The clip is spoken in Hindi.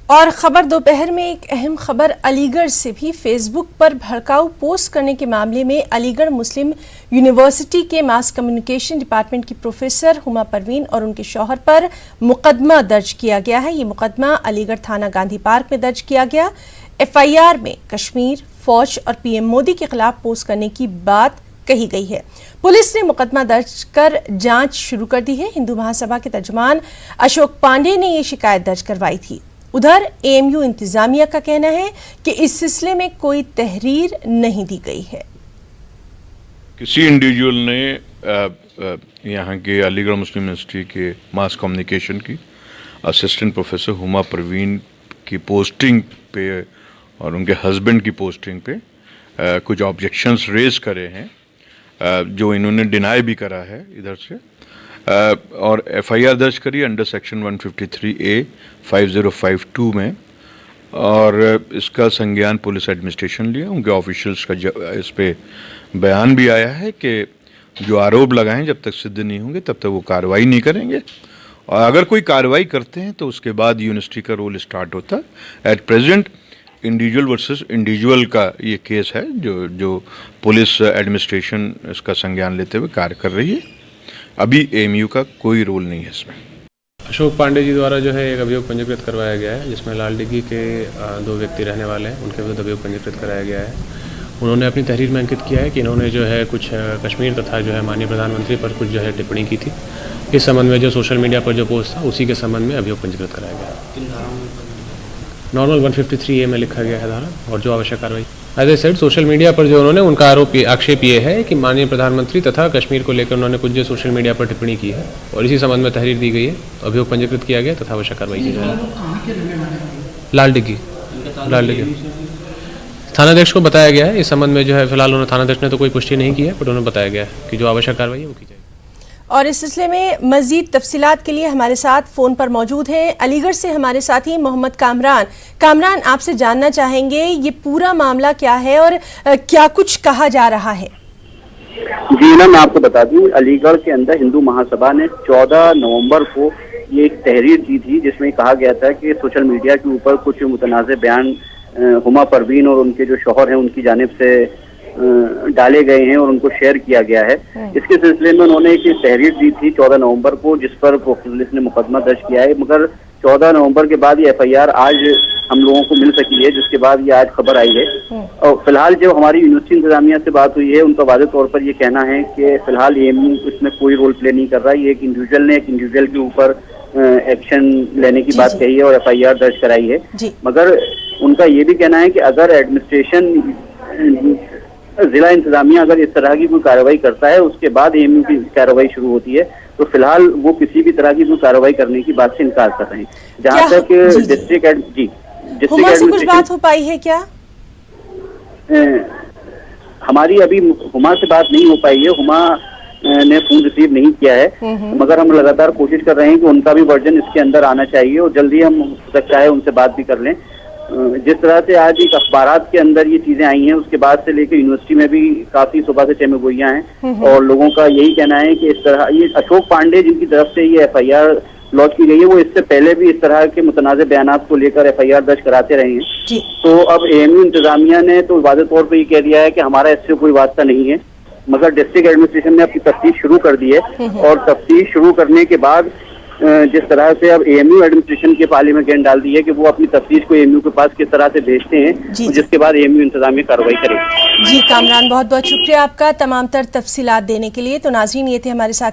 और खबर दोपहर में एक अहम खबर अलीगढ़ से भी। फेसबुक पर भड़काऊ पोस्ट करने के मामले में अलीगढ़ मुस्लिम यूनिवर्सिटी के मास कम्युनिकेशन डिपार्टमेंट की प्रोफेसर हुमा परवीन और उनके शौहर पर मुकदमा दर्ज किया गया है। ये मुकदमा अलीगढ़ थाना गांधी पार्क में दर्ज किया गया। एफआईआर में कश्मीर, फौज और पीएम मोदी के खिलाफ पोस्ट करने की बात कही गई है। पुलिस ने मुकदमा दर्ज कर जांच शुरू कर दी है। हिंदू महासभा के तर्जुमान अशोक पांडे ने ये शिकायत दर्ज करवाई थी। उधर एएमयू इंतजामिया का कहना है कि इस सिलसिले में कोई तहरीर नहीं दी गई है। किसी इंडिविजुअल ने यहाँ के अलीगढ़ मुस्लिम यूनिवर्सिटी के मास कम्युनिकेशन की असिस्टेंट प्रोफेसर हुमा परवीन की पोस्टिंग पे और उनके हस्बैंड की पोस्टिंग पे कुछ ऑब्जेक्शंस रेज करे हैं, जो इन्होंने डिनाई भी करा है इधर से, और एफआईआर दर्ज करी अंडर सेक्शन 153A 5052 में, और इसका संज्ञान पुलिस एडमिनिस्ट्रेशन लिया। उनके ऑफिशियल्स का इस पे बयान भी आया है कि जो आरोप लगाएं जब तक सिद्ध नहीं होंगे तब तक वो कार्रवाई नहीं करेंगे, और अगर कोई कार्रवाई करते हैं तो उसके बाद यूनिवर्सिटी का रोल स्टार्ट होता है। At present individual versus individual का ये केस है, जो पुलिस एडमिनिस्ट्रेशन इसका संज्ञान लेते हुए कार्य कर रही है। अभी एएमयू का कोई रोल नहीं है इसमें। अशोक पांडे जी द्वारा जो है एक अभियोग पंजीकृत करवाया गया है, जिसमें लाल डिग्गी के 2 व्यक्ति रहने वाले हैं, उनके विरुद्ध अभियोग पंजीकृत कराया गया है। उन्होंने अपनी तहरीर में अंकित किया है कि इन्होंने जो है कुछ कश्मीर तथा जो है माननीय प्रधानमंत्री पर कुछ जो है टिप्पणी की थी। इस संबंध में जो सोशल मीडिया पर जो पोस्ट था उसी के संबंध में अभियोग पंजीकृत कराया गया। नॉर्मल 153A में लिखा गया है धारा, और जो आवश्यक कार्रवाई as I said social media पर जो उन्होंने उनका आक्षेप ये है कि माननीय प्रधानमंत्री तथा कश्मीर को लेकर उन्होंने कुछ जो सोशल मीडिया पर टिप्पणी की है, और इसी संबंध में तहरीर दी गई है, अभियोग पंजीकृत किया गया तथा आवश्यक कार्रवाई की जाए। लाल डिग्गी थानाध्यक्ष को बताया गया है। इस संबंध में जो है फिलहाल उन्होंने थानाध्यक्ष ने तो कोई पुष्टि नहीं की है, बट उन्होंने बताया गया है कि जो आवश्यक कार्रवाई है वो की जाएगी। और इस सिलसिले में मजीद तफसीलात के लिए हमारे साथ फोन पर मौजूद हैं अलीगढ़ से हमारे साथी मोहम्मद कामरान, आपसे जानना चाहेंगे ये पूरा मामला क्या है और क्या कुछ कहा जा रहा है। जी ना, मैं आपको बता दूं, अलीगढ़ के अंदर हिंदू महासभा ने 14 नवंबर को ये एक तहरीर दी थी, जिसमें कहा गया था कि सोशल मीडिया के ऊपर कुछ मुतनाज़ बयान हुमा परवीन और उनके जो शौहर हैं उनकी जानिब से डाले गए हैं और उनको शेयर किया गया है। इसके सिलसिले में उन्होंने एक तहरीर दी थी 14 नवंबर को, जिस पर पुलिस ने मुकदमा दर्ज किया है। मगर 14 नवंबर के बाद ये एफआईआर आज हम लोगों को मिल सकी है, जिसके बाद ये आज खबर आई है। और फिलहाल जो हमारी यूनिवर्सिटी इंतजामिया से बात हुई है, उनका वाज़ेह तौर पर ये कहना है कि फिलहाल एएमयू इसमें कोई रोल प्ले नहीं कर रहा है। ये एक इंडिविजुअल के ऊपर एक्शन लेने की बात कही है और एफआईआर दर्ज कराई है। मगर उनका ये भी कहना है कि अगर एडमिनिस्ट्रेशन, जिला इंतजामिया अगर इस तरह की कोई कार्रवाई करता है, उसके बाद एएमयू की कार्रवाई शुरू होती है, तो फिलहाल वो किसी भी तरह की कोई कार्रवाई करने की बात से इनकार कर रहे हैं। जहाँ तक डिस्ट्रिक्ट से कुछ बात हो पाई है क्या? हमारी अभी हुमा से बात नहीं हो पाई है। हुमा ने फोन रिसीव नहीं किया है, मगर हम लगातार कोशिश कर रहे हैं कि उनका भी वर्जन इसके अंदर आना चाहिए, और जल्दी हम हो सकता है उनसे बात भी कर लें। जिस तरह से आज एक अखबारात के अंदर ये चीजें आई हैं, उसके बाद से लेकर यूनिवर्सिटी में भी काफी सुबह से चहमगोइयां हैं, और लोगों का यही कहना है कि इस तरह ये अशोक पांडे जिनकी तरफ से ये एफआईआर लॉन्च की गई है, वो इससे पहले भी इस तरह के मुतनाज़ बयानात को लेकर एफआईआर दर्ज कराते रहे हैं। तो अब एएमयू इंतजामिया ने तो वाज़ेह तौर पर ये कह दिया है कि हमारा इससे कोई वास्ता नहीं है, मगर डिस्ट्रिक्ट एडमिनिस्ट्रेशन ने अपनी तफ्तीश शुरू कर दी है, और तफ्तीश शुरू करने के बाद जिस तरह से अब एएमयू एडमिनिस्ट्रेशन के पाले में गेंद डाल दी है कि वो अपनी तफ्तीश को एएमयू के पास किस तरह से भेजते हैं, जिसके बाद एएमयू इंतजामिया कार्रवाई करेगी। जी कामरान, बहुत बहुत शुक्रिया आपका तमाम तर तफसीलात देने के लिए। तो नाज़रीन, ये थे हमारे साथ